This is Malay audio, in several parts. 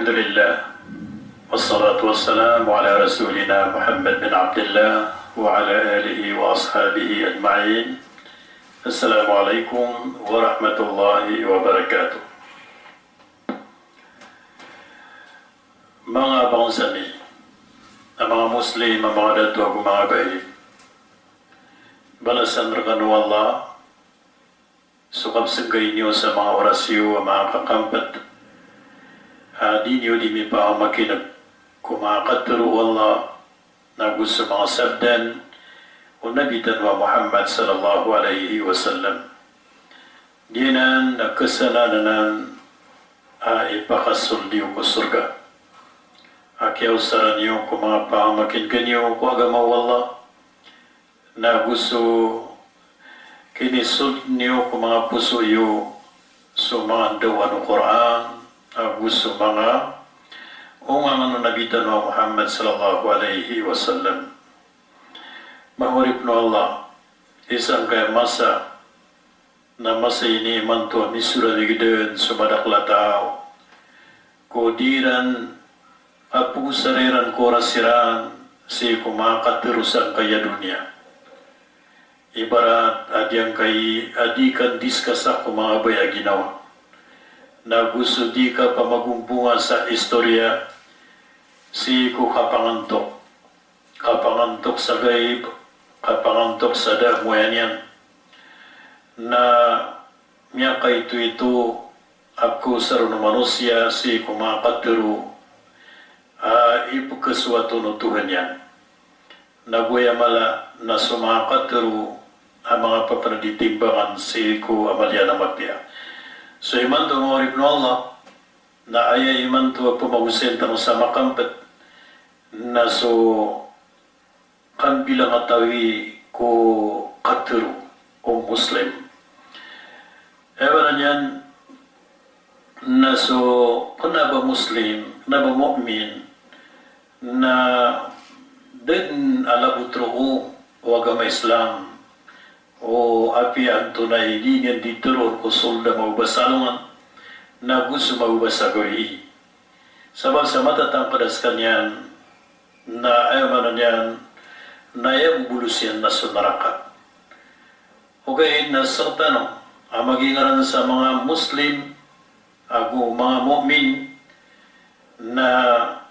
الحمد لله والصلاة والسلام على رسولنا محمد بن عبد الله وعلى آله وأصحابه أجمعين. السلام عليكم ورحمة الله وبركاته. Mga bangsa ni, mga Muslim, mga datu ako mga bayi, balasan rakanu Allah, sukap segay niyo sa mga orasyo, mga kakampat, di niyo di mi pa makinag kumakaturu Allah, nagus sa mga sabdan, o nabitan wa Muhammad sallallahu alaihi wasallam. Dinan nagkasalanan ipakasul diyo ko surga. Akiyaw saran niyo kung mga pamakin kanyo kung agamaw Allah na gusto kinisul niyo kung mga puso iyo sumandaw ang Quran gusto mga ungang nabitan wa Muhammad sallallahu alaihi wasallam. Mahurip no Allah isang kaya masa na masa ini manto misura ligden sumadaklatao kodiran apu sariran korasiran si kumakatirusan kaya dunia. Ibarat adyang kay adikan diskasa mga baya ginawa. Na gusto di ka pamagumbunga sa istorya si ku kapangantok. Kapangantok sa gaib, kapangantok sa damuyan na miyaka itu aku saruna manusia si kumakatiru ibu kesuatu no Tuhan yan. Nabuya mala na sumakatero ang mga papanaditimbangan si ko amalya na magpiya. So iman to mga orip no Allah na aya iman to pumagusenta no sa makampat na so kan bilang atawi ko katero o Muslim. Ewan na yan na so kuna ba Muslim, kuna ba mu'min na din alabutro o agama Islam o api ang tunay di niyan dituron ko solda maubasalungan na gusto maubasagoy sabab sa matatang padas kanyan na ayaw manan yan na ayaw bubulus yan na sunaraka o kaya na sa tanong ang magingaran sa mga Muslim ako mga mu'min na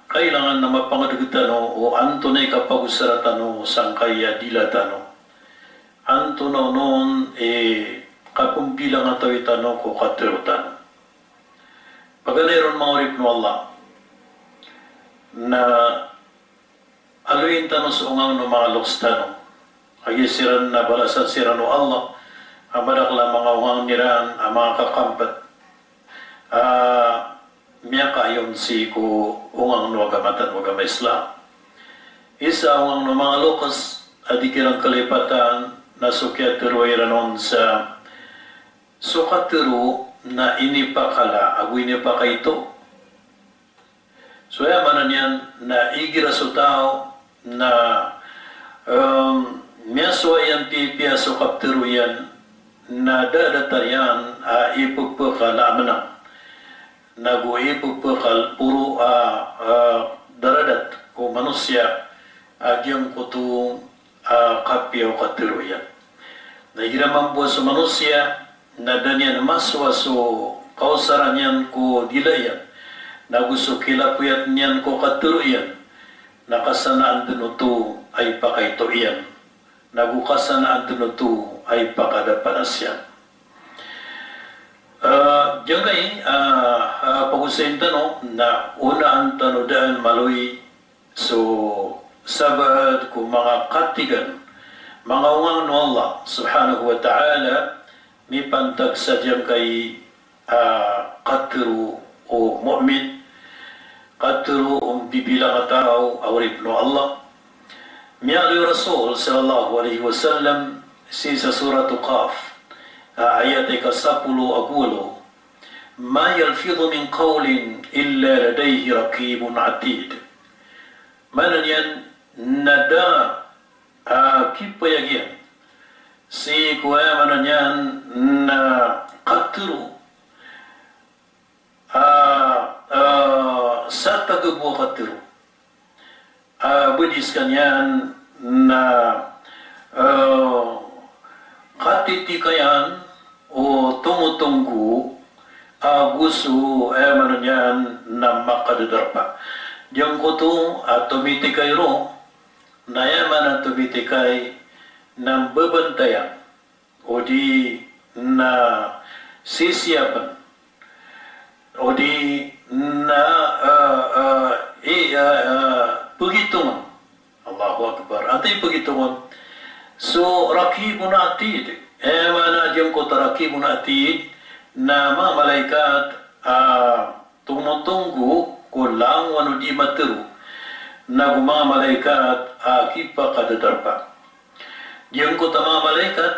kailangan na mapangadugutan o antonay kapag-usaratan o sangkaya dilatan o antono noon kakumpilang atawitan o katirutan. Paganayon mga orip no Allah na aluin tanong sa ungang no mga lokstano agisiran na balasan siran o Allah ang madakla mga ungang niran ang mga kakampat miyaka ayon si ko ungang no agamatan o agama Islam. Isa ungang no mga lokas adikirang kalipatan na sukyatero ay ranon sa sukatero na inipakala agu inipaka ito. So manan yan na igira sa tao na miyaswa yan tipya sukatero yan na dadatar yan ipagpakala amanang naguipagpakal puro daradat o manusia agyang kutong kapya o katiruyan. Nagiraman po sa manusia na danyan maswa so kausaran yan ko dilayan na gusto kilapuyat niyan ko katiruyan nakasanaan dunuto ay pakaitoyan nagukasanaan dunuto ay pakadapanasyan. Diyan kay pag-usayin tanong na una ang tanodaan maloy so sabad ko mga katigan mga ungang no Allah subhanahu wa ta'ala may pantag sa diyan kay katiru o mu'min katiru o bibilang tao awrip no Allah miyali Rasul sallallahu alaihi wasallam si sa surat Qaf ayat ke-10 aqulu ma yalfidhu min qawlin illa ladayhi raqibun atid. Manan yan nada kipayagyan si kuya manan yan na katru kagabuwa katiru. Badis kanyan na katitikayan o tumutunggu gusto mananyan na makadadarpa. Diyan ko to tumitikay ro na yaman ang tumitikay ng babantayan o di na sisiyapan o di na paghitungan. Allahu Akbar. Antay paghitungan. So, rakibun atid. Mana diyan ko tarakibun atid na mga malaikat tumutunggu kulang wano di materu na mga malaikat kipa kadadarpa. Diyan ko ta mga malaikat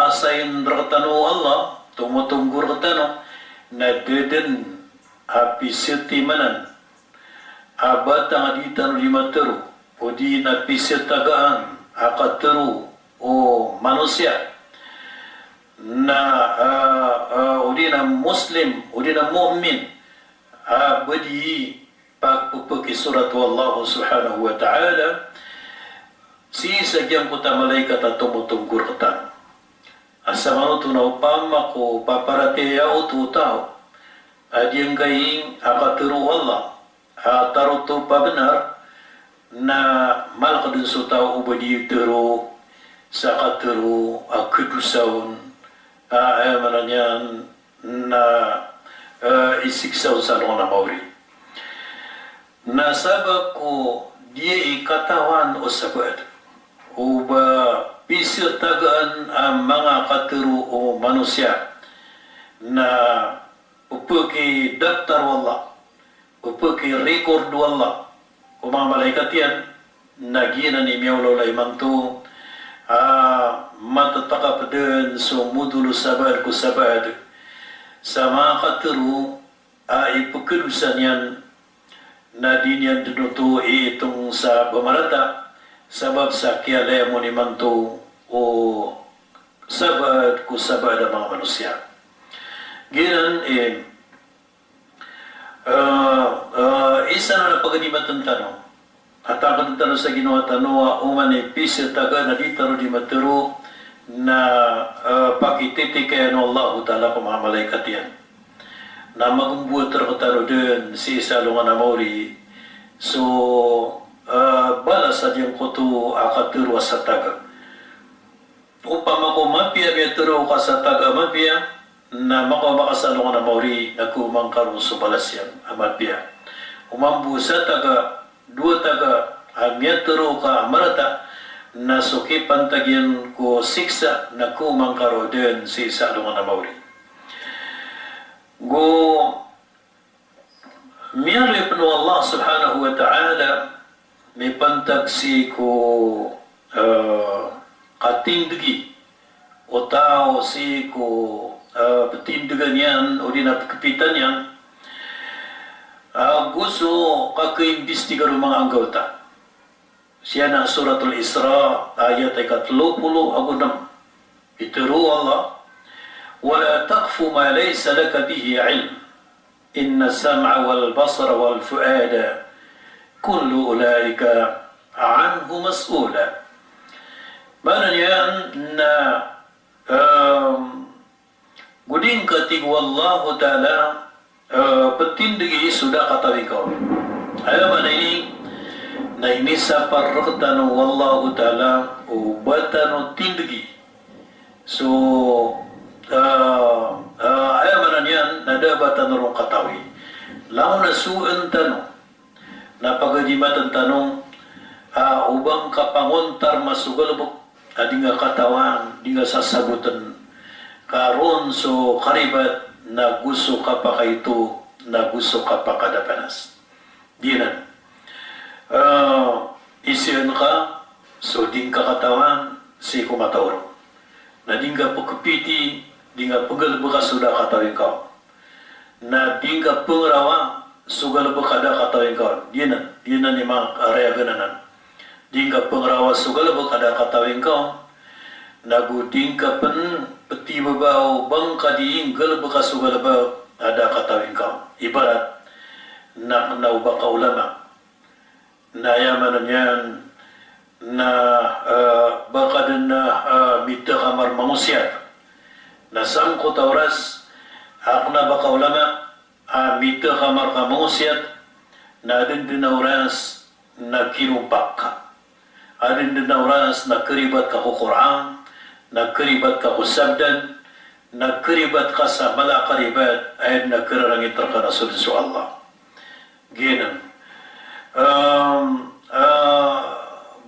asayin rakatano Allah tumutunggu rakatano na deden pisiti manan batang aditan di materu o di na pisitagaan akatero o manusia na o di na muslim o di na mu'min badi pagpupaki surat Allah subhanahu wa ta'ala si sagyang kuta malaikat at tumutunggur kata asa manuto na upama ko paparate o tutao adyang gaying akatero Allah taruto pa benar na malakadun sa tao ubadi tero sa katero kedusaun mananyan na isiksaw sa mga mauri na sabab ko dia ikatawan o sabad o ba pisirtagaan ang mga katero o manusia na upaki daftar wallah upaki record wallah o mga malaikat yan nagina ni miyawlaw laymanto matatakap din so mudulo sabad ko sabad sa mga katero ipagkalusan yan na din yan dinuto itong sa bamarata sabab sa kiyalaya mo ni manto o sabad ko sabad ang mga manusia ginan isa na napagadimatang tanong at ang tanong sa ginawa tanong uman pisir taga na ditaro di matero na pakititikayan Allah Ta'ala ko mga malaikat yan na magumbuot rakataro din si salungan na mauri so balas sa diyang koto akatero sa taga upang ako mapia metero ka sa taga mapia na makasalungan na mauri na kumangkaroon sa balas yan mapia umambu sa taga dua taga metero ka marata na suki pantagyan ko siksa na kumangkaro din si salungan na mauri go miyari pano Allah subhanahu wa ta'ala may pantag si ko katingdagi o tao si ko patindagan yan o dinapakapitan yan gusto kakaimbestigar mga anggota siya na suratul Isra ayat 36 itiru Allah ولا تقف ما ليس لك به علم إن السمع والبصر والفؤاد كل أولئك عنه مسؤولا mananya na guding katig wallahu ta'ala petindagi sudah kata kau ayo mana ini na ini sa parraktan wallahu ta'ala ubatan tindagi so ayaw man yan nadabatan rong katawi lang na suan tanong napagadimat ang tanong ubang kapanguntar masugalbok di nga katawan di nga sasagutan karon so karibat na gusto ka pa kaito na gusto ka pa kadapanas di na isiyan ka so ding ka katawan si kumatawro na ding ka pagkapiti di nga paggalba sudah katawin ka na di nga pangrawa sugalba kada katawin ka di na ni mga area gananan di nga pangrawa sugalba kada katawin ka naguding ka pen peti babaw bang kadiing galba ka sugalba ada katawin ka ibarat na baka ulama na yaman yan na baka din na mita kamar manusia na sangkot oras na baka ulama mita kamar ka manusia na din oras na kinumpak ka adin din oras na keribat ka ku Quran na keribat ka ku sabdan na keribat ka sa mala keribat ay na kerarangit terka Rasul Allah ginan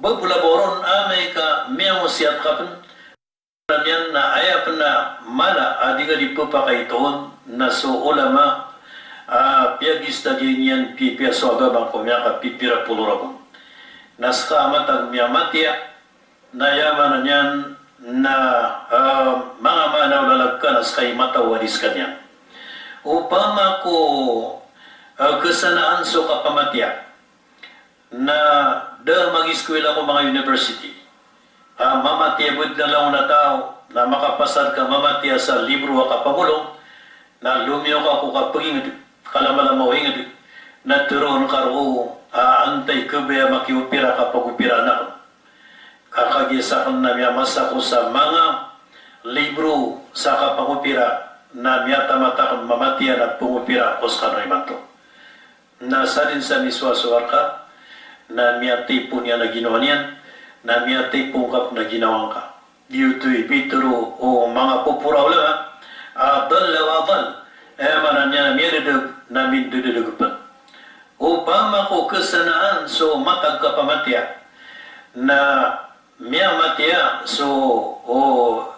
berbulaboron amai ka miang siat kapan yan na ayap na mala adiga dipapakai ton na so ulama piagis tadian pipia soga bangko miaka pipira pulurabun naska amatag miamatia na yaman yan na mga manaw lalagka naska imata wadis kanya upama ko kesanaan so kapamatia na da mag-eskwela ko mga university mamatia bud na lang na tao na makapasad ka mamatia sa libro wa kapamulong na lumiyo ka ko kapagingit kalamalamaw ingit na turon karo antay kubaya makiupira kapag upira na kakagisakan na miyamasa ko sa mga libro sa kapag-upira na miyatamatakon mamatiya na pungupira pos kanoy man to na sa din sa miswaswar ka na miyatipon niya na ginawa niyan na miyatipon kap na ginawang ka diyuto'y pituro o mga pupura ulama dalla wa dal manan niya na miyadadag na mindudadagupan upama ko kesanaan so matag kapamatiya na miya matiya so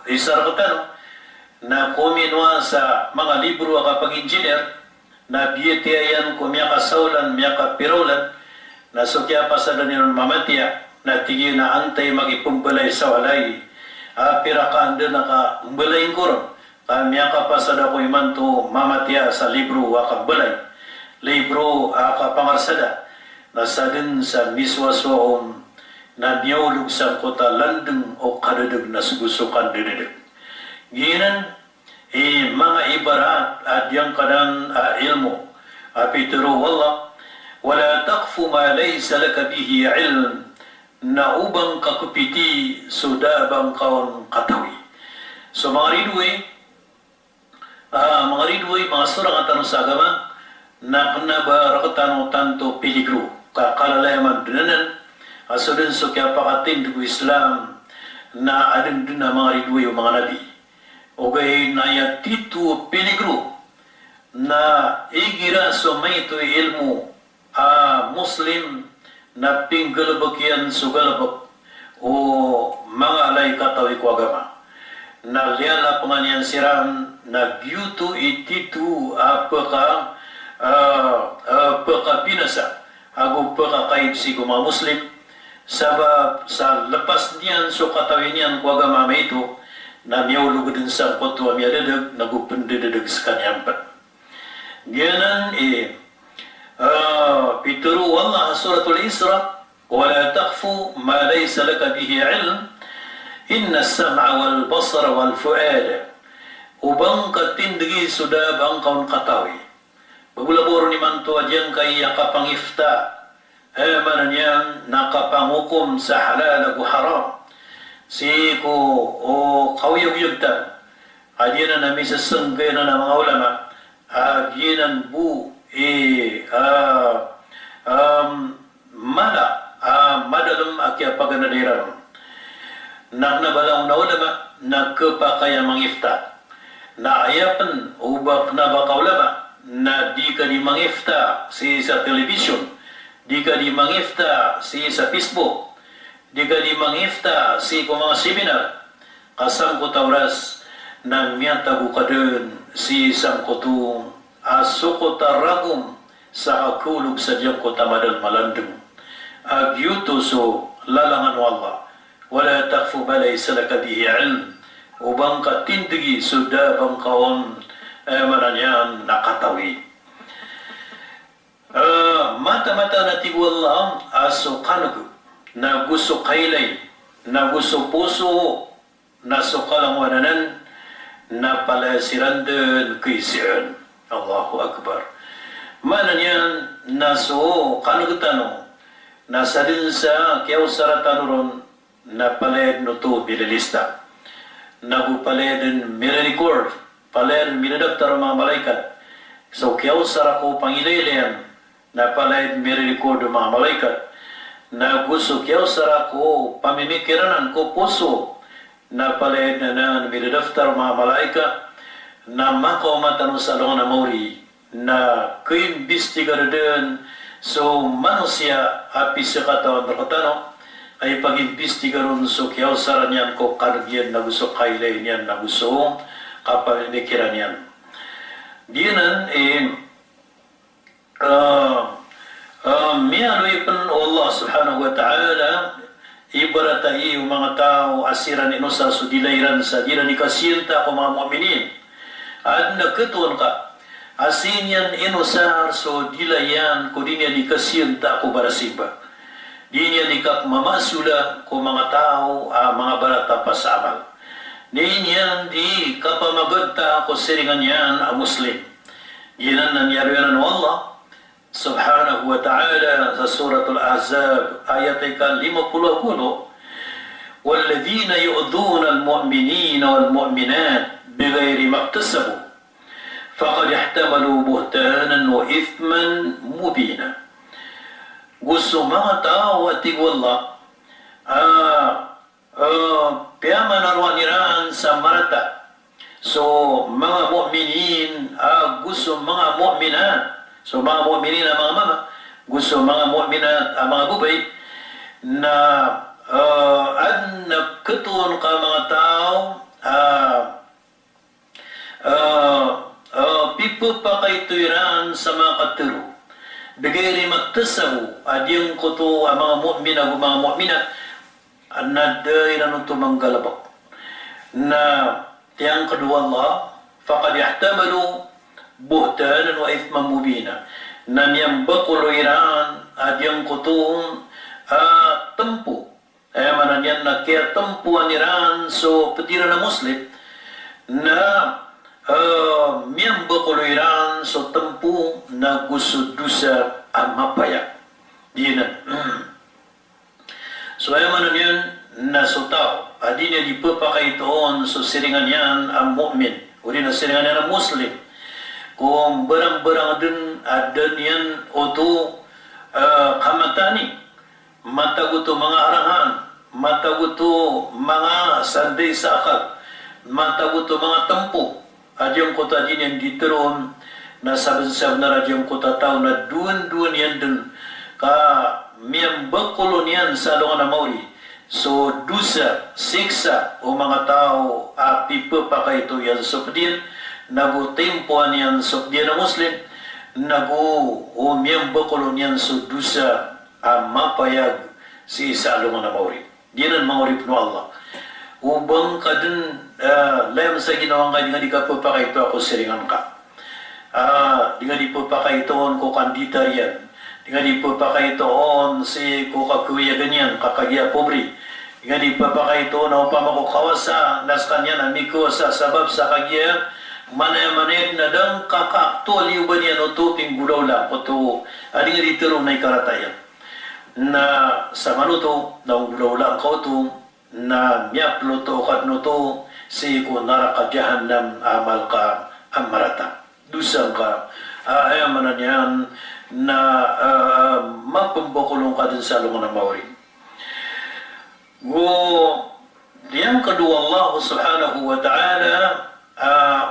isarkatan na kuminwa sa mga libro kapag engineer na biyetiayan ko miya kasaulan miya kapirulan na so kaya pasadan niyon mamatiya na tigi na antay magipumbalay sa walay pirakaan din nakambalayin ko ron miya kapasada ko imanto mamatiya sa libro wakagbalay libro kapangarsada nasa din sa miswaswaon na niyulog sa kota landeng o kadadag na sugusukan dididig. Ginan, mga ibarat at yung kadang ilmu. Apituro wallah, wala takfu ma laysa laka bihi ilm na ubang kakupiti sudabang kaon katawi. So mga ridway, mga surang at sa agama, na kanabarakatan tanto piligro kakalalayaman dunanan asudun so kaya pakatin ko Islam na adin dun na mga ridway o mga nabi o gay na yatitu piligro na igira so may ito ilmu Muslim na pinggalabagyan so galabag o mga alay katawi ko agama na liyala panganyan siram na gyutu ititu apaka pagkabinasa ako pagkakaib si mga Muslim sabab sa lepas niyan so katawin niyan ko agama ito na miyulog din sa potwa miyadadag nagupendedadag sa kanyampan ganan pituru wallah suratul Isra wala takfu ma laysa laka bihi ilm inna as-sam'a wal basara wal fu'ada ubang katindigi sudah bang kaun katawi Bagulabor ni manto adyan kay yakapangifta mana niyan nakapangukum sa halal o haram si ko o kawyag-yagtan adyan na nami sa sanggay na mga ulama adyan bu madalam akya paganadiran naknabalang na ulama nagkapakaya mangifta na ayapan ubak na baka ulama na di ka di mangifta si sa television, di ka di mangifta si sa Facebook, di ka di mangifta si ko mga seminar, kasang ko tauras na miyatago ka dun si isang kutong asuko taragom sa kakulog sa diyang ko tamadal malandong. Agyuto so lalangan wallah, wala takfu balay sa lakabihi ilm, ubang katindigi sudabang kaon mananyan nakatawi mata-mata na tigwallam aso kanugu na gusto kailay na gusto puso na sukalangwananan na palasiran din kisiyan Allahu Akbar mananyan na so kanagtano na sa din sa kiyaw saratanuron na paled no to bilalista nagupaled mire-record paled minadaptar mga malaikat so kiyaw sarako pangilaylayan na paled mire-record mga malaikat na gusto kiyaw sarako pamimikiranan ko puso na paled na minadaptar mga malaikat na makomatan sa long na mauri na kaimbestigar din so manusia api sa katawan berkatano ay pag-imbestigaron so kiyaw saran yan ko karagyan na gusto kailay niyan na gusto kapalimikiran yan diyanan miyaloy pan Allah subhanahu wa ta'ala ibaratay yung mga tao asiran ino sa sudilayran sa diyan ni kasinta ko mga mu'minin at nagkatuan ka asin yan inosar so dilayan ko din yan ikasinta ko barasimba din yan ikapmamasula ko mga tao mga barata pasamal din yan di kapamagagta ko siringan yan muslim yan ang nangyari yan ng Allah subhanahu wa ta'ala sa suratul Ahzab ayat ika-50 والذين يؤذون المؤمنين والمؤمنات بغير ما اكتسبوا فقد احتملوا بهتانا وإثما مبينا gusto mga tao at tigwala piyama narwaniraan sa marata so mga mu'minin gusto mga mu'minat so mga mu'minin ang mga mama gusto mga mu'minat ang mga bubay na at nagkatuon ka mga tao pipapakaituiran sa mga katiro bigay magtasaw adyang ko to ang mga mu'min ang mga mu'minat na day na nung tumanggalabak na tiyang kedua Allah faqad yahtamalu buhtanan wa ithman mubina na niyang bakuluiran adyang ko to tempo manan yan na kaya tempuan iran so petira na muslim na miyang bakuluiran so tempu na gusto dusa ang mapaya diyan so manan yan na so tao adi niya di papakaitoon so siringan yan ang mu'min o di na siringan yan ang muslim kung barang-barang din adan yan o to kamatani mataguto mga arahan mataguto mga sanday sakal mataguto mga tempo adyong kota din yang diteron na saben-saben na radyong kota tao na duan-duan yan dun ka miyang bakulon yan sa longan na mauri so dusa, siksa o mga tao api papakaito yan so pedian nagu tempoan yan so pedian na muslim nagu o miyang bakulon yan so dusa mapayag si isa longan na mauri diyan ang mauri puno Allah ubang ka dun layam sa ginawang ka di nga di ka papakaito ako siringan ka di nga di papakaitoon ko kandita riyan di nga di papakaitoon si ko kakuya ganyan kakagya pobri di nga di papakaitoon ako pamakukawasa nas kanyan amiko sa sabab sa kagya manay-manay na dang kakaktual yung ba niya no tuping gulaw lang o to adi nga di terong na ikaratayan na sa manuto na gulaw lang ko to na miyaplo to kadno to si ko naraka jahannam amal ka amarata dusang ka ayamanan yan na mapambakulong ka din sa lungan ng mauri diyang kedua Allah subhanahu wa ta'ala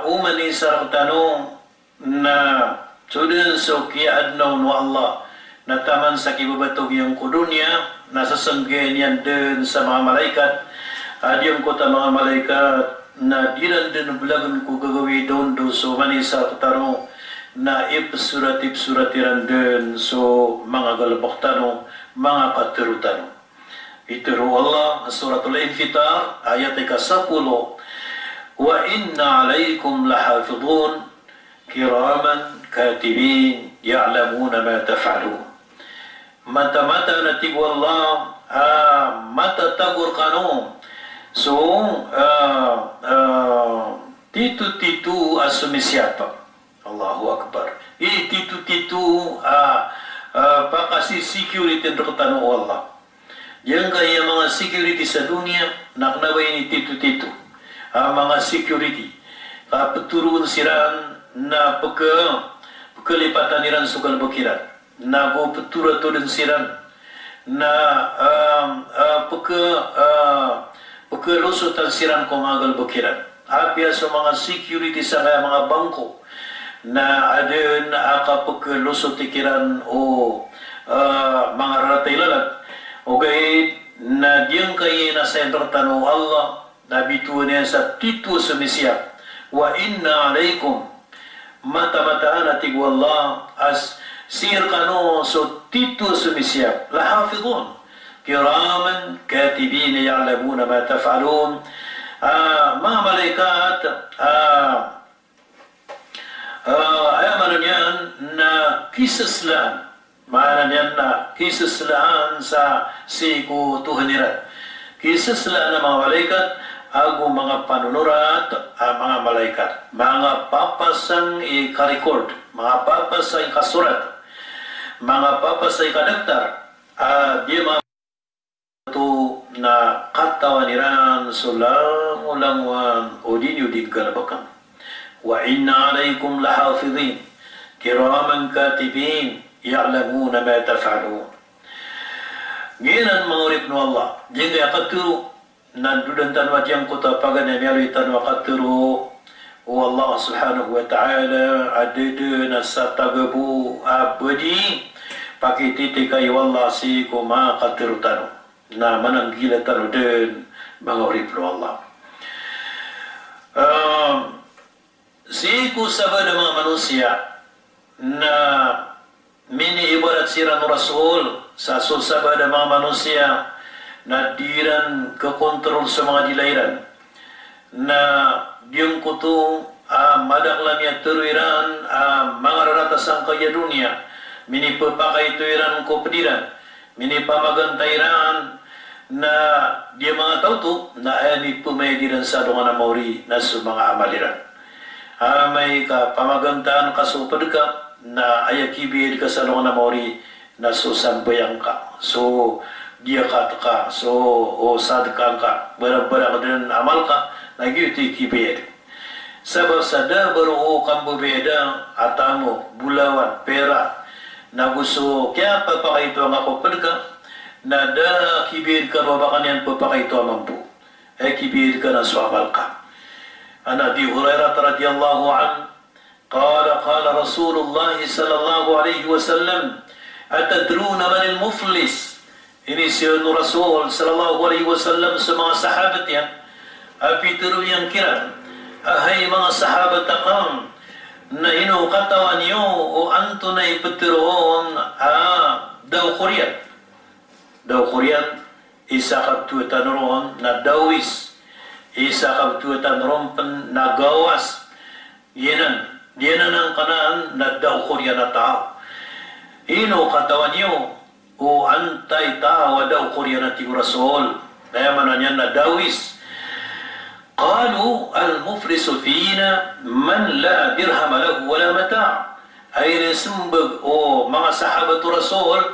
umani sarang tanong na sudin so kiadnaw no Allah na taman sa kibabatog yung kudunya nasa sanggen yan din sa mga malaikat adyong ko ta mga malaikat na dinan din belagan ko gagawi doon so manisa tanong na ipsuratiran din so mga galabak tanong mga katirutanong ituro Allah suratul Infitar ayat ke-10 wa inna alaikum lahafidun kiraman katibin ya'lamuna ma taf'alun mata-mata na tigo Allah mata tagur kanong so titu-titu asumi siapa Allahu Akbar titu-titu pakasi security terketanu Allah. Yang kaya mga security sa dunia nak nabay ni titu-titu. Mga security peturun siran na pekelipatan iran sugal bakiran. Na go petura tudun siran na pekelusutan siran ko magal bakiran. Apia sa mga security sa mga bangko na ada na aka pekelusut tikiran o mga ratay lalat. Okay, na diyang kayo na sentro tanu Allah na bituan niya sa titu sumisya wa inna alaikum mata-mataan atig wallah as sir kanu so titu sumisya lahafidun kiraman katibin ya'lamuna ma taf'alun mga malaikat ayamanan yan na kisaslaan mana niyan na kisaslaan sa siku tuhaniran. Kisaslaan ng mga malaikat, ago mga panunurat, mga malaikat. Mga papasang ika-record, mga papasang ikasurat, mga papasang ikadaktar, di mga ito na katawaniran sulang-ulangwan o dinyudin kalabakang. Wa inna alaykum lahafidhin, kiraman katibin, ya'lamuna ma taf'alun. Ginan mangurip no Allah. Jingga katuru nandudan tanwa yang kota pagan yali tanwa katuru o Allah subhanahu wa ta'ala adede nasatagabu abadi pakai titik ay wallah si ko ma katuru tanu na manang gila tanu den mangurip no Allah. Si ko sabada mga manusia na mini ibarat siran Rasul sa susabada mga manusia na diran kekontrol sa mga dilairan na diyong kutung madaklan niya turuiran mga raratasang kaya dunia mini pepakay tuiran ko pediran mini pamagantairan na dia mga tautu na ayani pumediran sa dungan na mauri na sa mga amaliran may ka pamagantaan kasupadka na ayakibir ka sa lungan na mauri na so sambayang ka so dia ka so o sadkang ka barang-barang din amal ka nagyuti kibir sabab sada baru o kambo beda atamo bulawan pera na gusto kaya papakaito ang ako padka na da kibir ka babakan yan papakaito ang mampu kibir ka na so amal ka ana di Hurairah radhiyallahu anhu قال رسول الله صلى الله عليه وسلم أتدرون من المفلس ini siyon Rasul sallallahu alaihi wasallam sa mga sahabat yan apituro yang kira ahay mga sahabat akam na inukatawan niyo o anto na ipatiroon daw Korean isa kabtuatan roon na dawis isa kabtuatan roon na gawas yenan diyan ang kanaan na daw Korea na tao. Ino katawan niyo o antay tao daw Korea na tigo Rasul. Kaya manan yan na dawis. Qalu al-muflisu fina man la dirham lahu wala mata'. Ay nasumbag o mga sahabat Rasul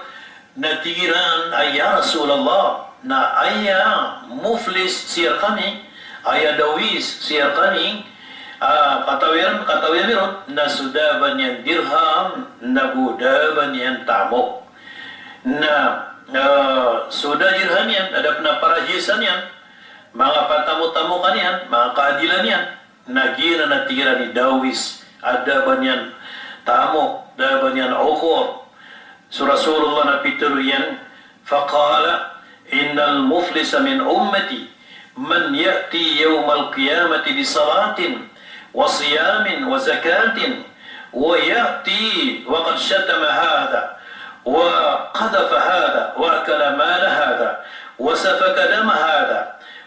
na tigiran ay ya Rasulullah na aya muflis siyar kami aya dawis siyar kami katawiran meron na sudaban yan dirham na budaban yan tamo na suda dirham yan ada na parahisan yan mga patamu-tamu kan yan mga kaadilan yan nagira na tira ni dawis adaban yan tamo daban yan okor so Rasulullah na pituru yan faqala innal muflisa min ummati man ya'ti yawmal qiyamati bi salatin وصيام وزكاة ويأتي وقد شتم هذا وقذف هذا وأكل مال هذا وسفك دم هذا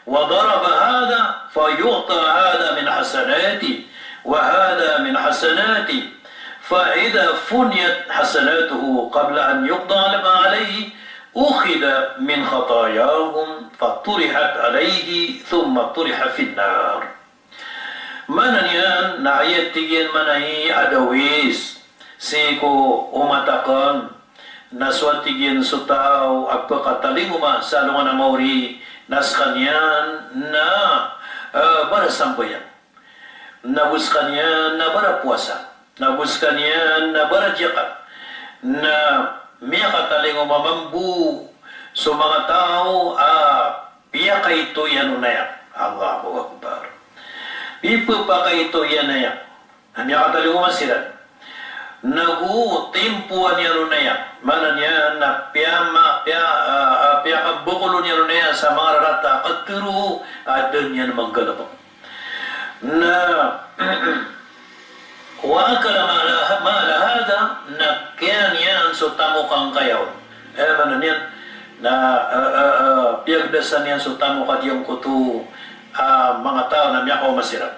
وضرب هذا فيعطى هذا من حسناتي وهذا من حسناتي فإذا فنيت حسناته قبل أن يقضى لما عليه أخذ من خطاياهم فطرحت عليه ثم طرح في النار. Mana niyan na ayat tigyan manahi adawis siko umatakan naswatigin so tao agpakatalinguma sa lungan na mauri nas kanyan na bara sambayan, nabus kanyan na bara puasa, nabus kanyan na bara jaka, na miya katalinguma mambu so mga tao piya kaito yan unaya. Allahu Akbar. Pipa pa kaito yan na yan. Miya katalinguma sila. Nagu timpuan niya ron na yan. Mana niya na piyama kabukulon niya ron na yan sa mga rarata. Katuro, adan niya na maggalabang. Na wakala malahada na kaya niyan so tamo kang kayaw. Mana niyan na piyagdasan niyan so tamo kadiyong kuto mga tao na miya ko masirap.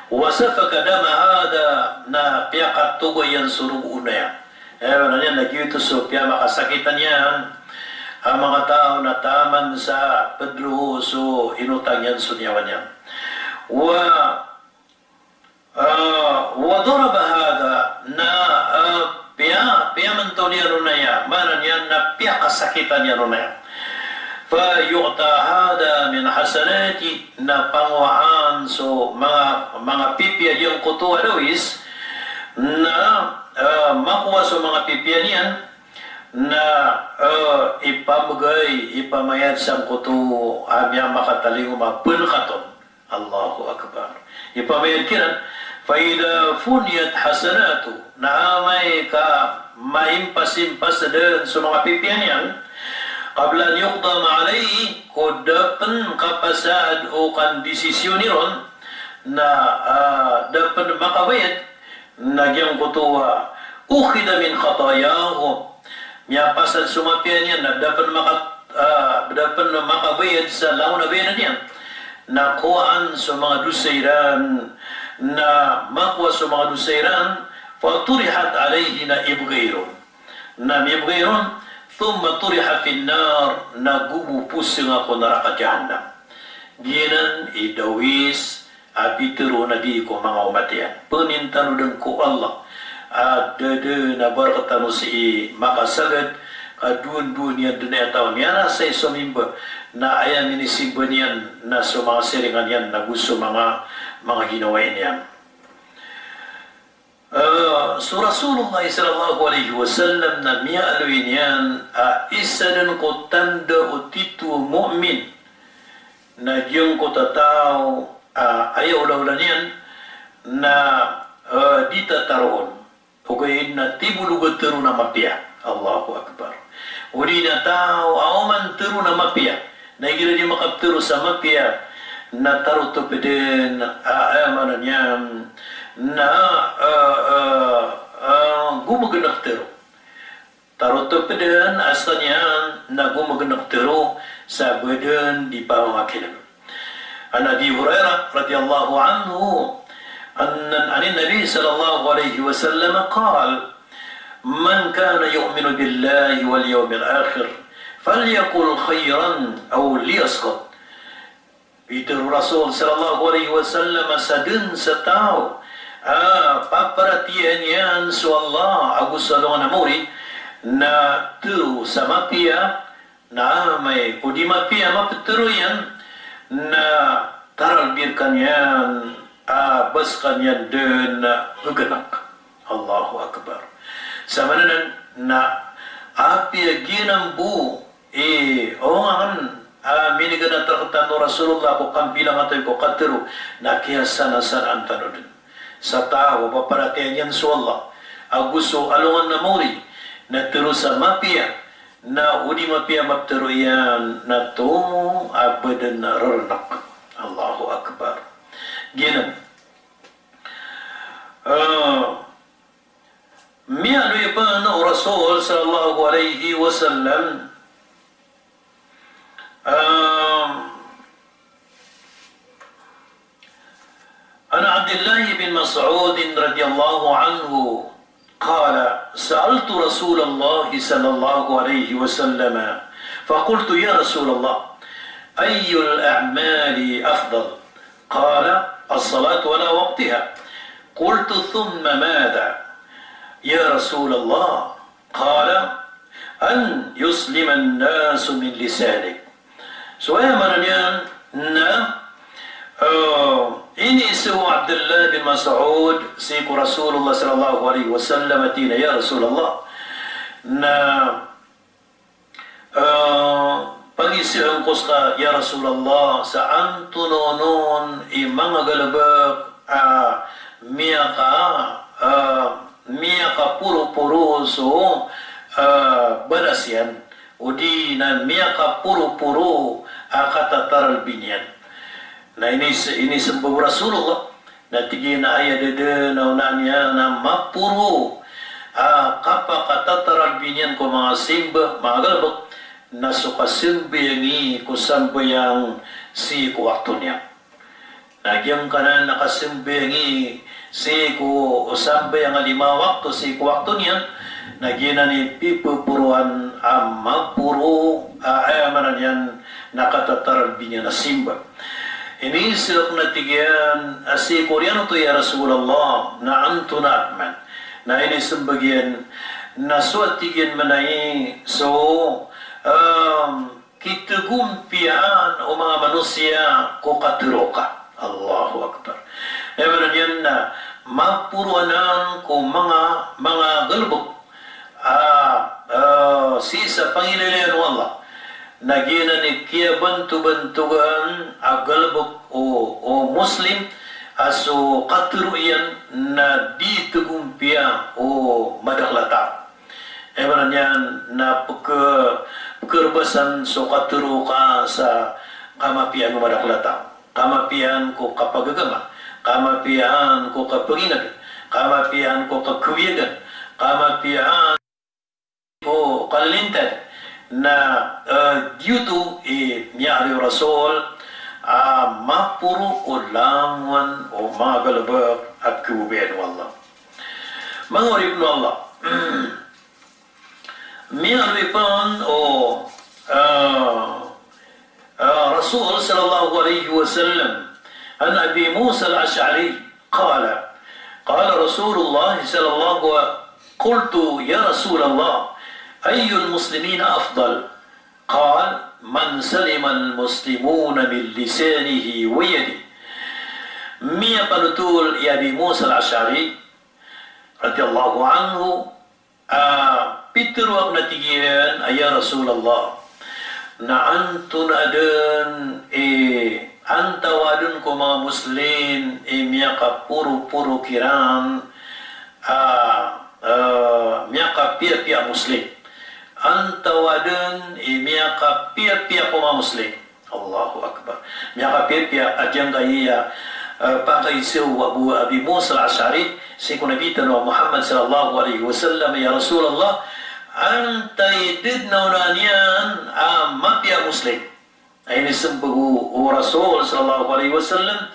Wasafaka dama hada na piya katugoy yan surugo na yan. Ano yan, nagyuto so piya makasakitan yan ang mga tao na taman sa pedro so inutang yan sunyawan yan. Wadoraba hada na piya manto niya ron na yan. Manan yan na piya kasakitan niya ron na yan. فَيُعْتَى هَذَا مِنْ حَسَنَاتِ na pangwaan so mga pipya yung kutuwa Luis na makuha sa mga pipya niyan na ipamayad sa kutu amya makataling umapulkaton. Allahu Akbar. Ipamayad kinan فَإِذَا فُنِيَتْ حَسَنَاتُ na may ka maimpas-impas din sa mga pipya niyan qabla yuqdam alayhi kudapan kapasad o kan desisyon niron na dapat makabayad nagyang kutuwa ukhida min khatayahu miya pasad sumapyan niya na dapat makabayad sa laon na bayanan niya nakuhaan sa mga dusayran na makuha sa mga dusayran faturihat alayhi na ibgayron na ibgayron ثم طرح في النار نغوبو بوسنga ko neraka jahannam ginan idawis abitero na di ko mga umatian penintanu den ko Allah adede na barakatanu si makasagad kadun dunia dunia taon yana say somimba na ayan ini simbanian na so mga seringan yan na gusto mga ginawain yan. So Rasulullah sallallahu alaihi wasallam na miya aluin yan isa din ko tanda o titu mu'min na yung ko tataw ayaw laulan yan na di tataroon o kayo na tibulugot taro na mapia. Allahu Akbar. O di na tao aoman taro na mapia na gira di makaptaro sa mapia na taro to pedin ayamanan yan na gumaganak tero. Tarot to pedin asanya na gumaganak tero sa badan di bawah akilan. An Abi Hurairah radhiyallahu anhu an Nabi sallallahu alaihi wasallam قال من كان يؤمن بالله واليوم الآخر فليقل خيرا أو ليسكت. Itu Rasul sallallahu alaihi wasallam sadun setau paparatian yan so Allah agus salungan amuri na tu sama pia na may kudi mapia mapetero yan na taral birkan yan baskan yan den huganak. Allahu Akbar. Sama na api ginambu ongan minigan na terketanu Rasulullah ko kambilang atay ko katero na kiyasan-asan ang tanodin sa tao paparatian yan so Allah aguso alungan na muri na tero sa mapia na udi mapia maptero yan na tumo abadan na rarnak. Allahu Akbar. Ginan miano ipan o Rasul sallallahu alaihi wasallam عن عبد الله بن مسعود رضي الله عنه قال سألت رسول الله صلى الله عليه وسلم فقلت يا رسول الله أي الأعمال أفضل قال الصلاة على وقتها قلت ثم ماذا يا رسول الله قال an yuslima an-nasu min lisanik. So ay mananyan na ini si Abdullah bin Mas'ud si Rasulullah sallallahu alaihi wasallam atina ya Rasulullah na pagisi ang kuska ya Rasulullah sa antunonon mga galabak miyaka puro-puro so balasyan udi na miyaka puro-puro akatataral binyan na ini sembuh Rasulullah na tigi na ayadede na unanya na mapuro kapa katataral binyan ko mga simba mga galabak na sukasimbiyangi kusambayang si ku waktu niya. Nagyang kanan nakasimbiyangi si ku sambayang 5 waktu si ku waktu niya. Nagyan ni pipupuruan mapuro ayamanan yan nakatataral binya na simba. Ini silak natigyan si Koreano to ya Rasulullah na anto na atman. Na ini sembagian na suatigyan manay so kita gumpian o mga manusia ko katuroka. Allahu Akbar. Ewan yan na mapuruanan ko mga galbok sisa Panginoon Allah nagina ni kia bantu-bantugan galbok o Muslim aso katuruyan na ditugumpia o madaklata. Ewan yan na kerbasan so katuro ka sa kamapian mo madaklata, kamapian ko kapagagama, kamapian ko kapaginag, kamapian ko kakuyagan, kamapian ko kalintad na due to miyari Rasul mapuro o langan o mga galabak at kubiyan wallah. Mga orib no Allah ميرفان أو رسول صلى الله عليه وسلم عن أبي موسى الأشعري قال رسول الله صلى الله عليه وسلم قلت يا رسول الله أي المسلمين أفضل قال من سلم المسلمون من لسانه ويده. مية بنتول يا أبي موسى الأشعري رضي الله عنه Pitruak na tigiyan ya Rasulullah na antun adan antawadun ko mga Muslim miyaka puro kiram miyaka pia Muslim antawadun miyaka pia ko mga Muslim. Allahu Akbar. Miyaka pia ajang kaya pakai sewa Abu Abi Musa al-Ash'ari si kunabitan wa Muhammad sallallahu alaihi wasallam ya Rasulullah antai didna unanian mapia Muslim. Ini sembuh Rasul sallallahu alaihi wasallam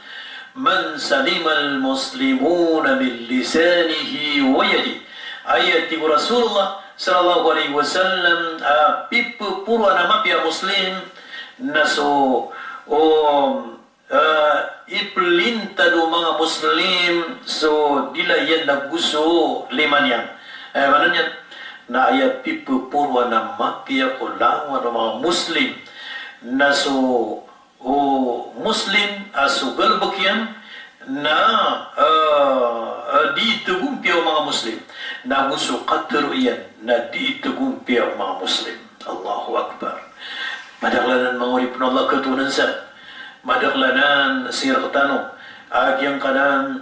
man salimal muslimuna bil lisanihi wa yadi. Ayat ibu Rasulullah sallallahu alaihi wasallam pipu purwana mapia Muslim naso iplinta do mga Muslim so dilayan na gusto limanyan. Mananya na ayat pipu purwa na mapia ko langwa ng mga Muslim na so Muslim aso galbakyan na diitugumpia ang mga Muslim na gusto katuruyan na diitugumpia ang mga Muslim. Allahu Akbar. Madaklanan mga urip na Allah katunan sa madaklanan sira katano agyang kanan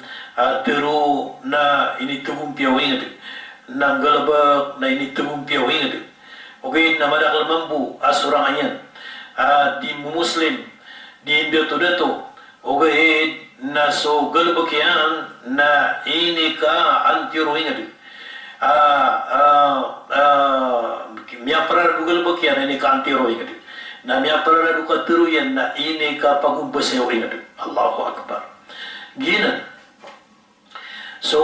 teru na ini tugumpia wingat nang galabak na ini tugumpia wingat okay na madakal mambu asurang ayan di Muslim di India to dato okay na so galabak yan na ini ka antiro wingat miya para galabak yan ini ka antiro wingat na miya para duka turuyan na ini ka pagumbasayo ingat. Allahu Akbar. Gina. So,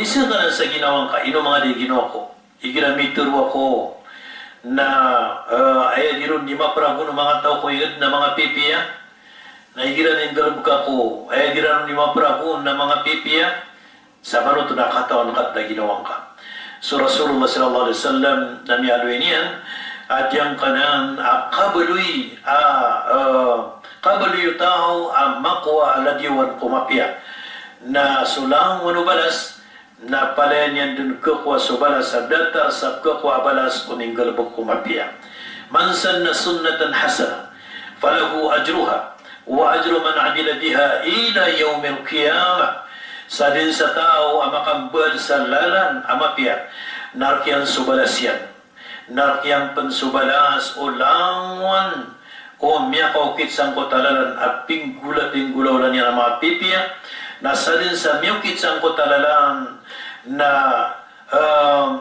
isa ka na sa ginawang ka, ino mga di ginawa ko. Iginamitur ako na ay diron di maparago ng mga tao ko ingat na mga pipiya. Na igiran yung galab ka ko, ay diron di maparago ng mga pipiya. Sa mano ito nakatawan ka na ginawang ka. So Rasulullah sallallahu alaihi wasallam nami aluinian yang kanan qablui qablu tahu maqwa alladhi wan qumapia na sulang wanu balas na palen yang dun kekwa subalas datar sab kekwa balas kuninggal bukumapia man sanna sunnatan hasana falahu ajruha wa ajru man amila biha ila yaumil qiyamah sadin satau amakam bersalalan amapia narkian subalasian narkian pensubalas ulangan miakaw kit sang kotalalan aping gula ulan yang nama pipia na sadin sa miukit sang kotalalan na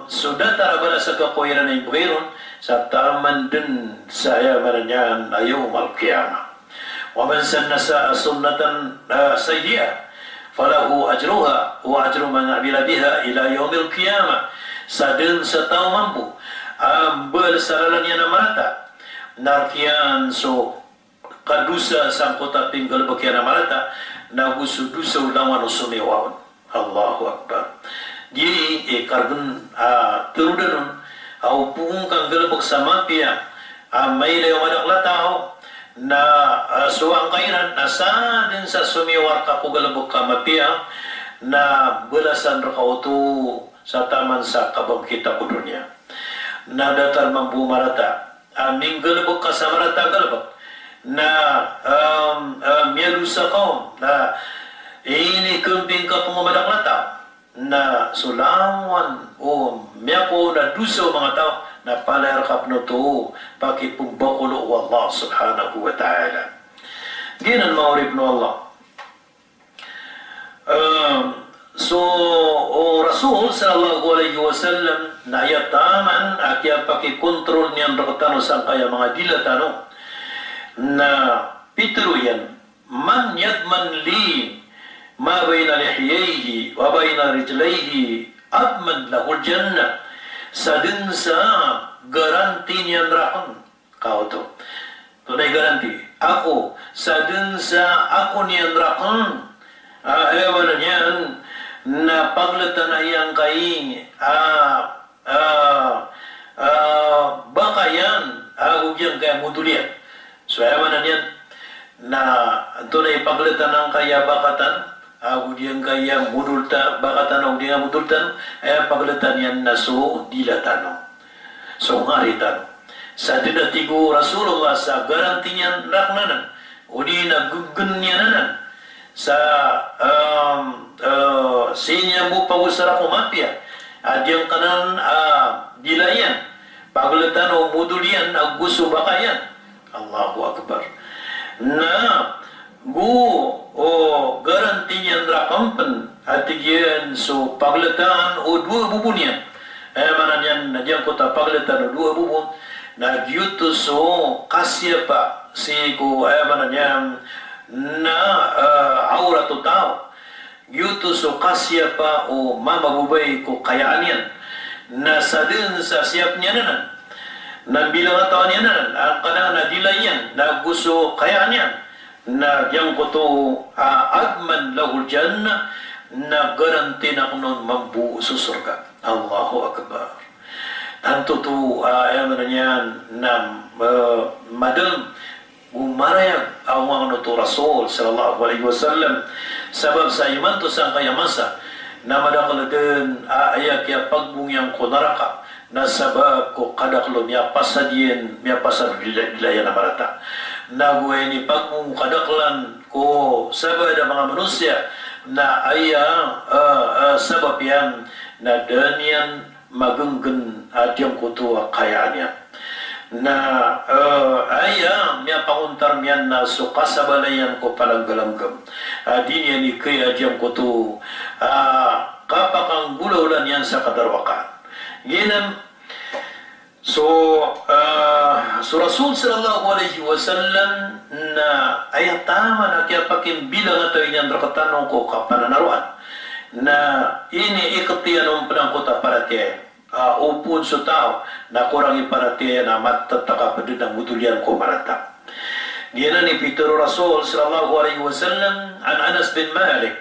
sudah tarabala sa kakoyanan ay bukiron sa taman din saya maranyan ayaw malkiyama wa man sanna sa sunnatan sayyi'ah falahu ajruha wa ajru man amila biha ila yaumil qiyamah sadin sa tao mampu bersalalan yang marata narkian so kadusa sang kota tinggal bakian marata na dusa ulawan usumewawan Allahu Akbar jadi karbon terudanun au pung kang gelebek sama pia may leo madak latao na suang kairan asa din sa sumiwar ka ko gelebek kama pia na belasan rakautu sa taman sa kabangkita ko dunia na datar mampu marata aming gelebek ka sa marata gelebek na mialusa kaum na ini kemping ka pengomadak latao na sulawan miyako na duso mga tao na palayar kapno paki pumbakulo Allah subhanahu wa ta'ala ginan maurib no Allah Rasul sallallahu alaihi wasallam na yataman akya paki kontrol niyan rakatano sang kaya mga dilatano na pitro yan man yadman li ma bayna lihiyaihi wa bayna rijlaihi adman lahul jannah sadin sa garanti niyan rakon kau to tunay garanti ako sadin sa ako niyan rakon ewan niyan na paglatan ayang kai bakayan ugyang kaya mudulian so ewan niyan na tunay paglatan ang kaya bakatan ugyang kaya mudulta bakatan ugyang mudultan paglatan yan naso dilatano so ngaritan sa didatigo Rasulullah sa garantinya raknanan udi naguggunyanan sa sinya mo pagusara kumapya adyang kanan dilayan paglatan o mudulian gusto bakayan Allahu Akbar na garantinya rakampan atigyan so paglatan o dua bubunyan mananyan nadyang kota paglatan o dua bubun na gyuto so kasya pa si ko mananyan na aura to tao gyuto so kasya pa o mamabubay ko kayaan yan na sadin sa siyap niya nanan na bilang atawan niya nanan ang kanang nadilayan na gusto kayaan yan na yang ko to adman lahul jannah na garanti na kunon mambu sa surga Allahu Akbar tanto to niyan na madam umarayag ang mga to Rasul sallallahu alaihi wasallam sabab sa iman to sang kaya masa na madakal din ayak ya pagbungyang ko naraka na sabab ko kadaklo niya pasadien niya pasad dilaya na marata na buhay ni pagbung kadaklan ko sabab da mga manusia na aya sabab yan na danyan magenggen adyang kutua kayaannya na aya miya panguntar miyan na so kasabalayan ko palanggalanggam dinya ni kaya adyang kutu kapakang bulaulan yan sa kadarwakan ginan so Rasul sallallahu alaihi wasallam na ayat tama na kaya pakin bilang atau inyan rakatanong ko kapananaruan na ini ikatiyan ng penangkota para tiya upun sa tao na kurang iparatiya na matataka pa din ang mutulian ko marata gina ni Peter Rasul sallallahu alaihi wasallam an Anas bin Malik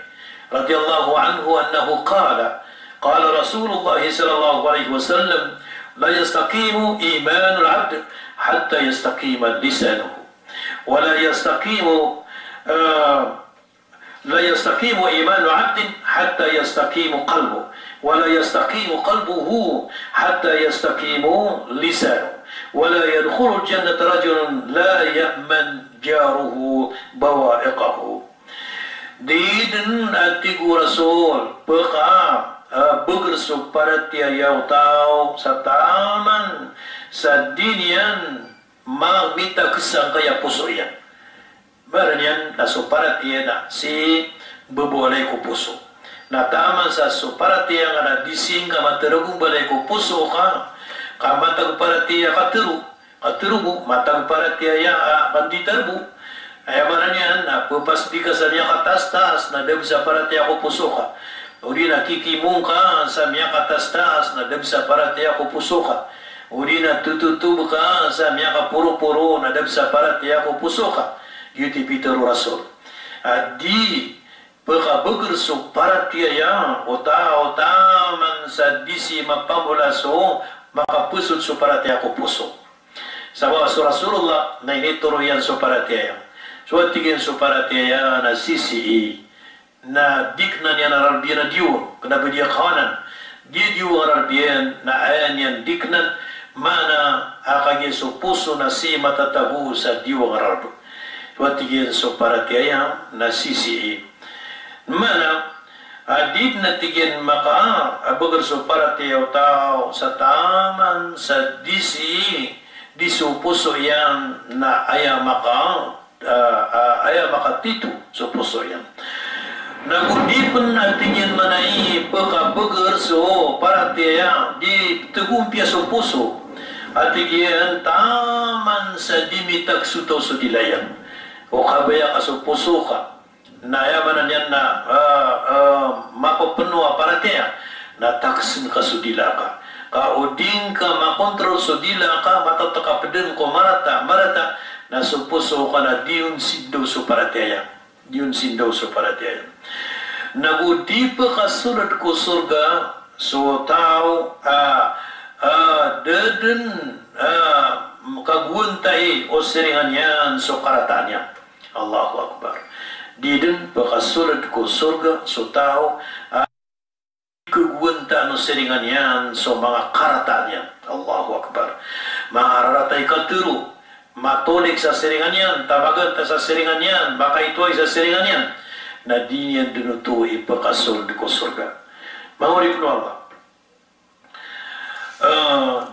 radiyallahu anhu annahu qala Qala Rasulullah sallallahu alaihi wasallam, la yastaqimu imanul 'abd hatta yastaqima lisanuhu wa la yastaqimu لا يستقيم إيمان عبد حتى يستقيم قلبه ولا يستقيم قلبه حتى يستقيم لسانه ولا يدخل الجنة رجل لا يأمن جاره بوائقه. Didin atigu Rasul peka begersuk pada tiayau tau sataman sadinian mamita kesang kaya pusoyan Baranian na suparati na si bebolay ko puso. Na tama sa suparati nga na dising ka matarugong balay ko puso ka. Ka matag parati katuru mo matag parati kanditarbo. Ay baranian na pupasdi ka sa niya katastas na deb sa parati ako puso ka. Uri na kikimong ka sa niya katastas na deb sa parati ako puso ka. Uri na tututub ka sa niya kapuro-puro na deb sa parati ako puso ka. Yuti Peter Rasul di pagkabugerso para tiya ota man sa disi mapamulaso makapusod so para tiya ko puso sa Rasulullah na inituro yan so para tiya so atigin so para tiya na sisi na dikna niya na rarbiyan na diyo kanabidiya kawanan diyo rarbiyan na ayan yan diknan mana akagin so puso na si matatabu sa diyo rarbiyan Watigin so para tiaya na sisi mana adid na tigin maka abagar so para tiyaw tao sa taman sa diso puso yan na aya makatito so puso yan nagudipon na tigin manay pagkabagar so para tiaya di tugumpia so puso at tigin taman sa dimitag sutaw so dilayan o kabaya ka sa puso ka na yamanan yan na mapapenuh para tiya na taksin ka sa dila ka kauding ka makontrol sa dila ka matatakapedin ko marata na sa puso ka na diyon sindaw sa para tiya nagudipa ka sunod ko surga so tao deden kaguntay o siringan yan so karataan yan Allahu Akbar didin pakasulad ko surga so tao kagunta no siringan yan so mga karataan yan Allahu Akbar maararatay katuro matolik sa siringan yan tabagan ta sa siringan yan baka ito ay sa siringan yan na di niyan dinuto ipakasulad ko surga mangurip no Allah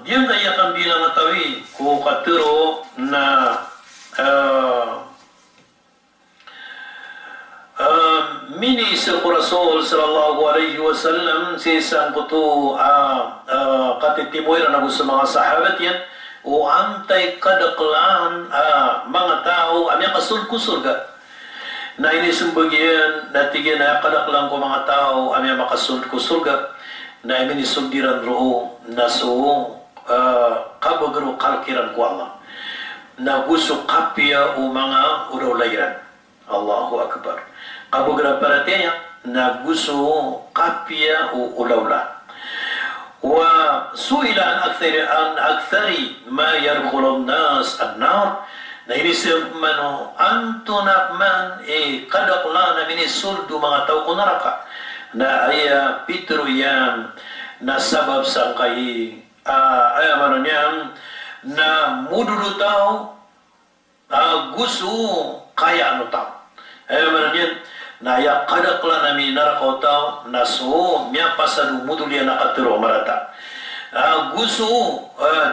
dia kaya akan bilang ngatawi ko katero na mini sa Rasul sallallahu alaihi wasallam si isang kuto katitimoy na sa mga sahabat yan o antay kadaklaan mga tao aming kasulkusurga na inisumbagian natigyan na kadaklaan ko mga tao aming makasulkusurga na imin isundiran roho na so kabagaro kalkiran ko Allah na gusto kapya o mga urawlayran Allahu Akbar kabagara para tiya na gusto kapya o ulawla wa suila an akthari ma yarkhulun nas an-nar na inisip mano antunak man kadakla na minisuldo mga tao ko naraka na aya pitro yan na sabab sa kay ano niyan na mudulo tao gusto kaya ano tao ano niyan na aya kadakla na minarakaw tao na so miya pasado mudulo yan nakatiro marata gusto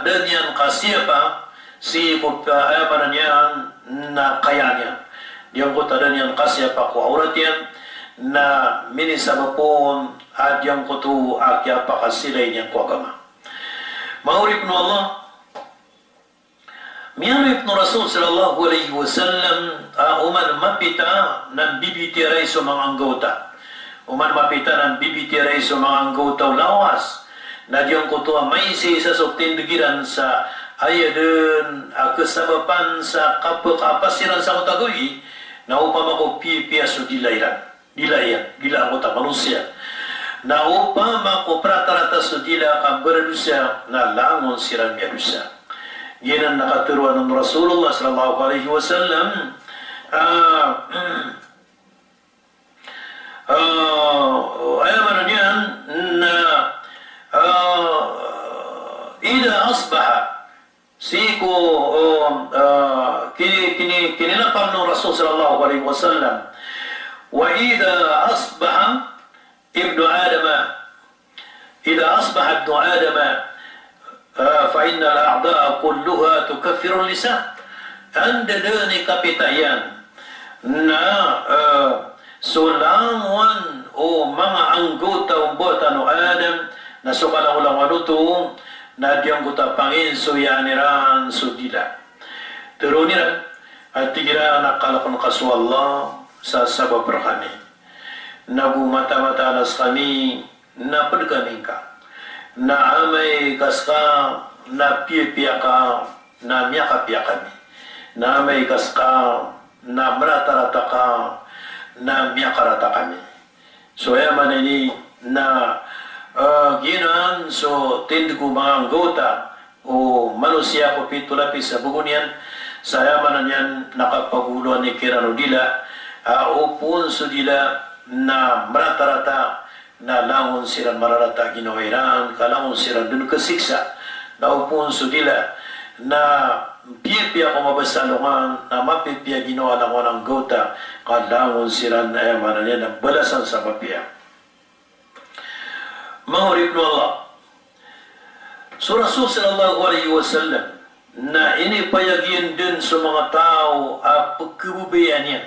dan yan kasiya si ano niyan na kaya niyan diyan ko tadan yan kasiya pa ko aurat yan na minisabapon at yang kutu akya pakasilay niyang ko agama. Maurip no Allah miyarip no Rasul sallallahu alaihi wasallam uman mapita ng bibitiray sa mga anggota uman mapita ng bibitiray sa mga anggota lawas na diyang kutu may isa sa tindigiran sa ayadun kesabapan sa kapasiran sa kutagoy na upama ko piya sa dilayran dilayan, bila anggota manusia na upama ko pratarata sudila ka berdusa na langon siran biadusa. Ginan nakaturuan ng Rasulullah sallallahu alaihi wasallam ayaman niyan na ida asbaha siku kinilapam ng Rasul sallallahu alaihi wasallam wa ida asbaha ibnu Adam ida asbaha ibnu Adam فإن الأعضاء كلها تكفر اللسان عند دني kapitayan na sulangan o mga anggota umbota no Adam na sukalang ulang waluto na diyang kuta pangin suyaniran sudila turuniran at tigira nakalakon kasu Allah sa sabab kami nagumata-matanas kami na pagkamin ka na amay kaska na piya ka na miyaka piya kami na amay kaska na maratarata ka na miyakarata kami so yaman ini na ginan so tindi ko mga anggota o manusia ko pitulapis sa bugunian sa yaman niyan nakapaguluan ni kirano dila upun so dila na maratarata na langon siran mararata ginawiran, kalangon siran dun kasiksa, na upon sudila, na piya-piya ko mabasalungan, na mapipiya ginawa lang ng gota, kalangon siran na yaman niya, na balasan sa mapiya. Mahurip no Allah. So Rasul sallallahu alaihi wasallam, na inipayagin din sa mga tao, pagkabubayan niya,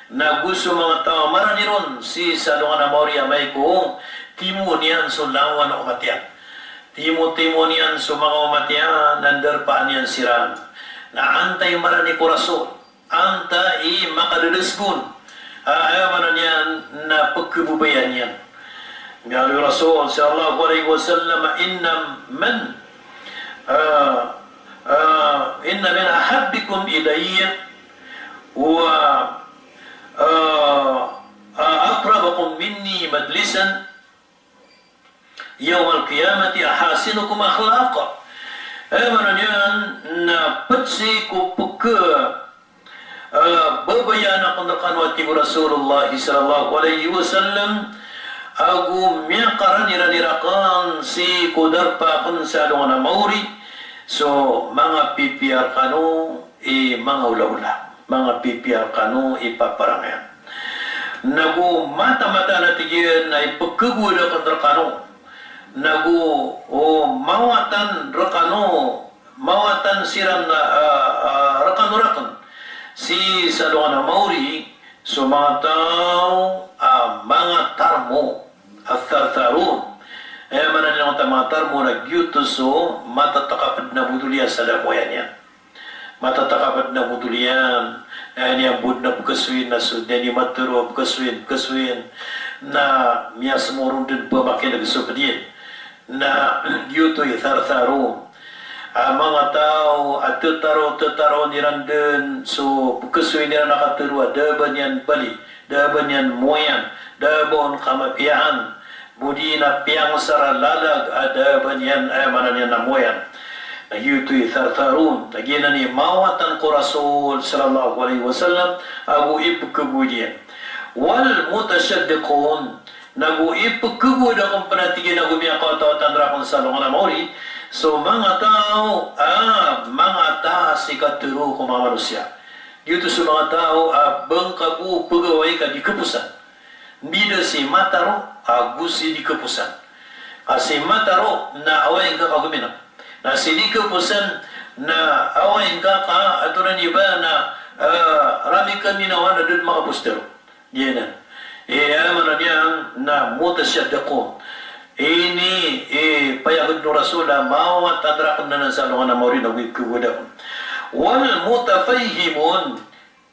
na gusto mga tao maraniron si salungan na mauri amay ko timo niyan so lawan o umatian timo niyan so mga umatian nandarpaan niyan siran na antay marani ko Rasul antay makadudusgun ayaman niyan na pagkabubayan niyan Nabi Rasul sallallahu alaihi wasallam inna min ahabbikum ilayya wa أقربكم مني مجلسا يوم القيامة أحاسنكم أخلاقا أمنا نيان نبتسي كبك ببيانا قندقان واتب رسول الله صلى الله عليه وسلم أقو ميقرا نيران si kudarpa kun salona mauri so mga pipiar kanu mga ula-ula mga pipiar kanu ipaparangan nagu mata-mata na tigyan na ipagkagu na kanu nagu mawatan rakano mawatan siran na rakano si salungan na mauri so mga tao mga tarmo at tartarun manan lang mga tarmo nagyutos so matatakapad na budulian sa lamuyan yan matatakapad na budulian yang bud na pagkasuin na so deni maturo pagkasuin na miya semurun din pamakin nagsupadin na yuto ithartaro mga tao at tutaro nirandun so pagkasuin nila nakaturo daban yan bali daban yan moyan daban kamapiaan budi na piang saralalag daban yan ayamanan yan na moyan yuto ithartarun tagina ni mawatan ko Rasul sallallahu alaihi wasallam agu ipkebudian wal mutasyaddiqun nagu ipkebuda kung panatigin nagu miya ko tawatan rakon salong na mauri so mga tao mga taas ikaturo ko mga manusia dito sa mga tao bangkabu pegawai ka di kepusan bida si mataro agusi di kepusan kasi mataro na away ka kaguminap na sini kepusan na awain ka aturan iba na ramikan ninawan na dun mga postero yan amanan yan na mutasyaddiqun ini payagod no Rasula mawat adrakon na ng salungan na mauri na wikkuwadakon wal mutafayhimun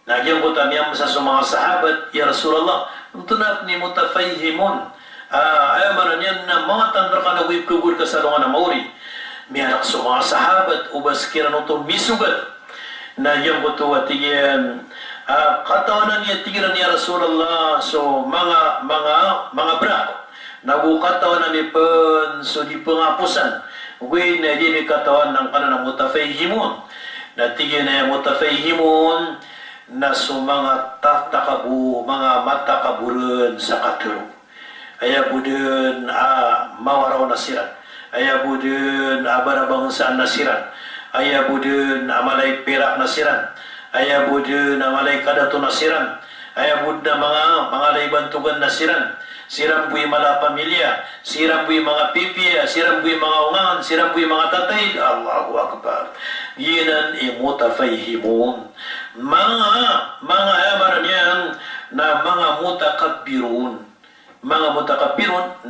nagyang ko tamiyam sa mga sahabat ya Rasulullah tunap ni mutafayhimun amanan yan na mawat adrakan na wikkuwad ka salungan na mauri mianak sa mga sahabat ubas kiran ito misugat na yung butuwa tigyan katawanan niya tigiran niya Rasulullah so mga brako Nagukataon na ni pen so di pengapusan gue na di katawan ng kanang mutafahimun na tigil na mutafahimun na so mga tatakabu mga matakaburen sa katero aya budun mawaraw nasiran aya budun barabangsaan nasiran aya budun amalay perak nasiran aya budun amalay kadatu nasiran aya budna mga laibantugan nasiran siram bui mala pamilya siram bui mga pipia siram bui mga ungan siram bui mga tatay Allahu akbar yinan imutafahimun mga amaran yan na mga mutakabbirun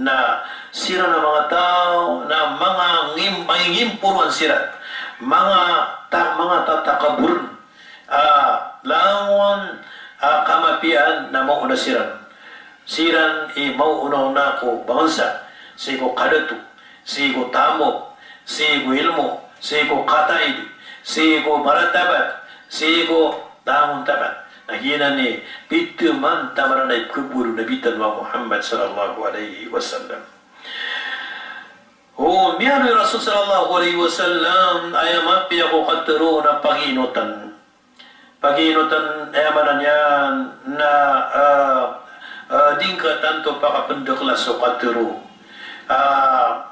na sira na mga tao na mga ngimpuruan sira mga tatakabur langon kamapian na mauna siran siran mauuna ko bangsa sigo kadatu sigo tamo sigo ilmu sigo kataid sigo maratabat sigo tangun tabat nahinan ni pitu man tamaran ay kuburu nabi tanwa Muhammad sallallahu alaihi wasallam miyano Rasul sallallahu alaihi wasallam ayamat piya ko katero na paginutan ayamanan yan na dingka tanto pakapendeklah sukatero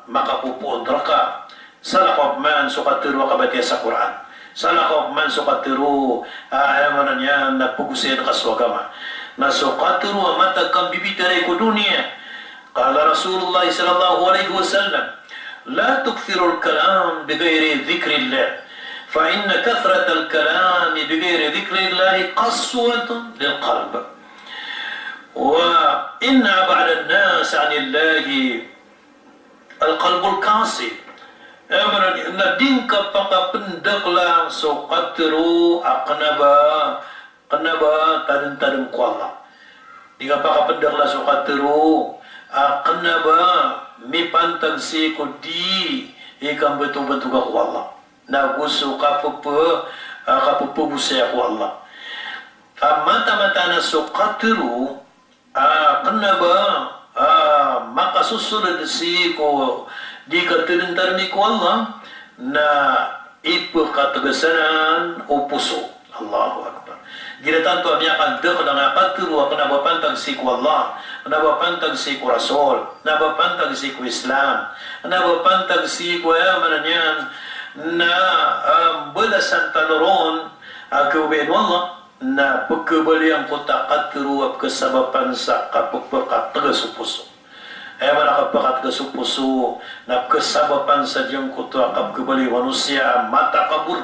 makapupuon raka salakop man sukatero kabatiya sa Quran salakop man sukatero ayamanan yan na pugusin kaswagama na sukatero matagkang bibitaray ko dunia kala Rasulullah sallallahu alaihi wasallam la tukthiru al-kalam bigayri dhikrillah fa inna kathrat al-kalam bigayri dhikrillah qaswatun lilqalb وإن أبعد الناس عن الله القلب القاسي أمرا ندين كبقى بندقلا سوقترو قنبا تدن قوالا ديكا بقى بندقلا سوقترو قنبا ميبانتن سيكو دي إيكام betul-betul ka Allah naguso kapupu busaya ko Allah mata-mata na suqatru kenapa maka susunod si ko di katerintar ni ko Allah na ipakatagasanan o puso Allahu Akbar gila tanto amya kan dek na katru akan nabapantag si ko Allah nabapantag si ko Rasul nabapantag si ko Islam nabapantag si ko yaman na belasan tanuron akuben Allah na pagkabaliang ko takatru at kasabapan sa kapagpakataga sa puso. Ay manakapakataga sa puso na kasabapan sa diyang kuto kapagkabali manusia matakabur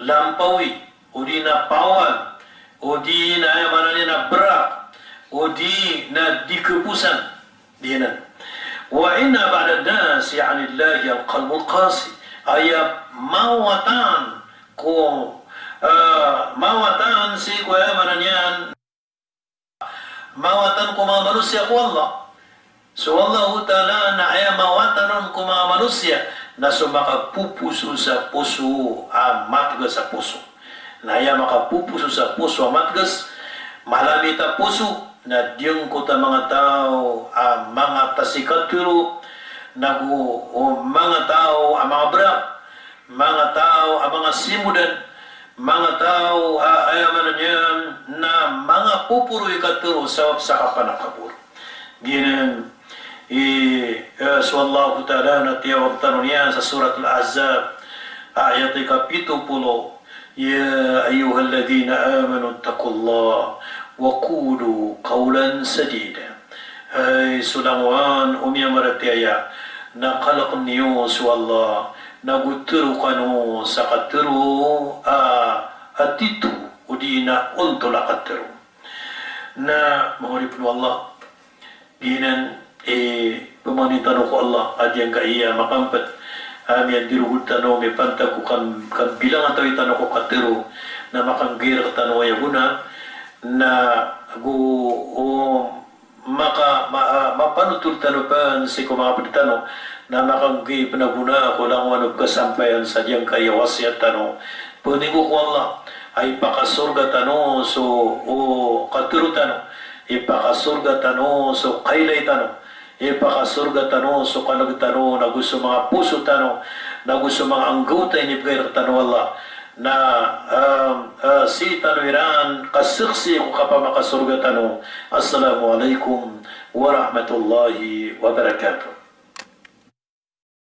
lampawi o di na pawal o di na manani na brak o di na dikepusan di na wa inna ba'da nas ya'nillahi al-qalbul qasi ay mawatan ko mawatan si ko mananyan mawatan ko mga manusia ko Allah so Allah ta'ala na ay mawatan ko mga manusia na sumakagpupuso sa puso matgas sa puso na ay makapupuso sa puso matgas malamita puso na diyong ko ta mga tao mga tasikaturo mga tao mga brak mga tao mga simudan mga tao ayaman niyan na mga pupuroy katuro sa kapanakabur ginin so Allah ta'ala na tiyawag tanong yan sa surat al-Ahzab ayat 70 ya ayyuhalladhina amanu taqullah wa qulu qawlan sadida ay sulangwan umiyamaratiyaya na kalak niyo so Allah naguturo kanu sa katuro atitu udina untula katuro na mahuripun Allah ginan pemanitan ko Allah adyang kaiya makampat yang diruhut tano may panta ko kan bilang atau itano ko katuro na makanggir tano ay guna na maka mapanutul tano pa si ko mga pagtano na makanggi pinaguna ako lang ano kasampayan sa diyang kaya wasiat tano punigo ko Allah ay pakasurga tano so katuro tano ipakasurga tano so kailay tano ipakasurga tano, sukalag tano, na gusto mga puso tano, na gusto mga anggota ni prayer tano Allah, na si tanwiran kasiksi ko kapamakasurga tano. Assalamualaikum warahmatullahi wabarakatuh.